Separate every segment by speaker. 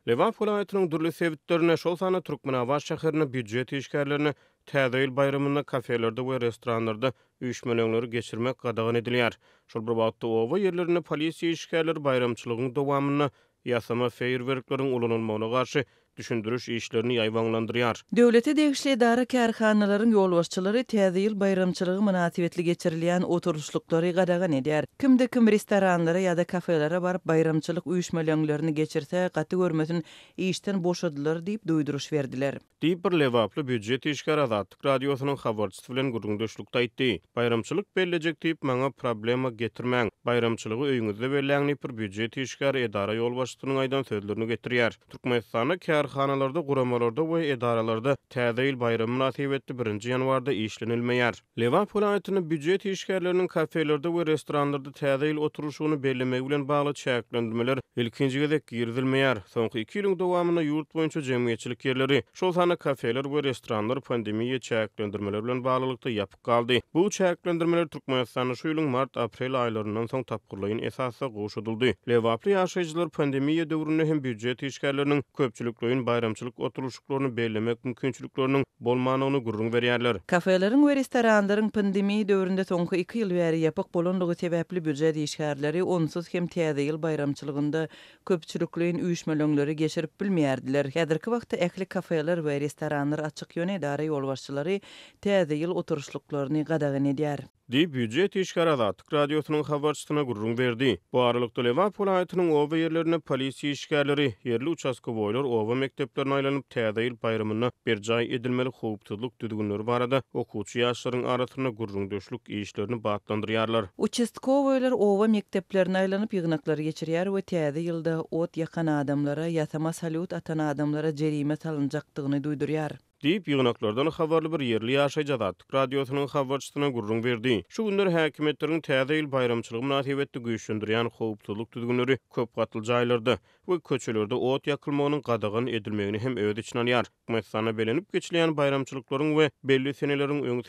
Speaker 1: Levan vilayatynyň durly sebitlerine şol sana Türkmenabaş şäherine büdjet işgärlerini täze ýyl bayramynda kafelerde we restoranlarda üýtmeleri geçirmek gadagan edilýär. Şol bir wagtda owa ýerlerine polisiýa işgärleri bayramçylygyň dowamyna ýasama feýerwerkleriň ulanylmagyna garşy düşündürüş işlerini ýaýwanlandyrýar.
Speaker 2: Döwlete degişli idara kärhanalaryň ýolbaşçylary täze ýyl bayramçylygy münasibetli geçirilýän oturuşlyklary gadagan edýär. Kimde kim restoranlara ýa-da kafelere barıp bayramçylyk üýtmelerlerini geçirse gaty görmesin işten boşadylar diýip duýduruş berdiler.
Speaker 1: Diýip bir lewaply büdjet işgär Azatlyk radiosynyň habarçysy bilen gurulmuşlukda aýtdy. Bayramçylyk bellecek diýip maňa problema getirmäň. Bayramçylygy öýüňizde berilen bir büdjet işgär edara ýolbaşçysynyň aýdan sözlerini getirýär. Türkmenistanyň kärhanalarda, guramalarda we edaralarda täze ýyl bayramy münasibetli 1 ýanwarda işlenilmeýär. Lewan vilayatynyň büdjet işgärleriniň kafelerde we restoranlarda täze ýyl oturuşyny bellemek bilen bagly çäklendirmeler ilkinji gezek girdilmeýär. Soňky 2 ýylyň dowamyna ýurt boýunça jemgyýetçilik ýerleri, şol sana kafeler we restoranlar pandemiýa çäklendirmeler bilen baglylykda ýapyk kaldy. Bu çäklendirmeler Türkmenistanyň şu ýylyň mart-aprel aýlaryndan soň tapgyrlygyň esasy goşuldy. Lewaply ýaşaýjylar pandemiýa döwründe hem büdjet işgärleriniň köpçülikliğin bayramçylyk oturuşyklaryny bellemek mümkinçilikleriniň bolmanyny gurrun berýärler.
Speaker 2: Kafeleriň we restoranlaryň pandemiýa döwründe soňky 2 ýyl bäri ýapyk bolanlygy sebäpli büdjet işgärleri onsuz hem täze ýyl bayramçylygynda köpçülikliğin üýtmeleri geçirip bilmeýärdiler. Häzirki wagtda ähli kafeler we restoranlar açyk ýöne edara ýolbaşçylary täze ýyl oturuşlyklaryny gadagan edýär.
Speaker 1: Di büdjet işgär Azatlyk radiosynyň habarçysyna gurrun berdi. Bu aralykda Lewan vilayatynyň owa ýerlerine polisiýa işgärleri, ýerli uçaska boýlar owa mekdeplerine aýlanyp täze ýyl bayramyna bir jaý edilmeli howpsuzlyk düdügünleri barada okuwçy ýaşlaryň arasyna gurrun döşlük işlerini batlandyrýarlar.
Speaker 2: Участковойлар owa mekdeplerine aýlanyp ýygnaklary geçirýär we täze ýylda ot ýakan adamlara ýatama salyut atan adamlara jerime salynjakdygyny duýdurýar.
Speaker 1: Diýip ýygnaklardan habarly bir ýerli ýaşaýjy Azatlyk radiosynyň habarçysyna gurrun berdi. Şu günler häkimetleriň täze ýyl bayramçylygy münasibetli güýçlendirýän howpsuzlyk düdügünleri köp gatly jaýlarda we köçelerde ot ýakylmagynyň gadagan edilmegini hem öz içine alýar. Mesana belenip geçilen bayramçylyklaryň we belli seneleriň öňü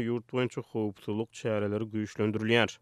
Speaker 1: ýurt boýunça howpsuzlyk çäreleri güýçlendirilýär.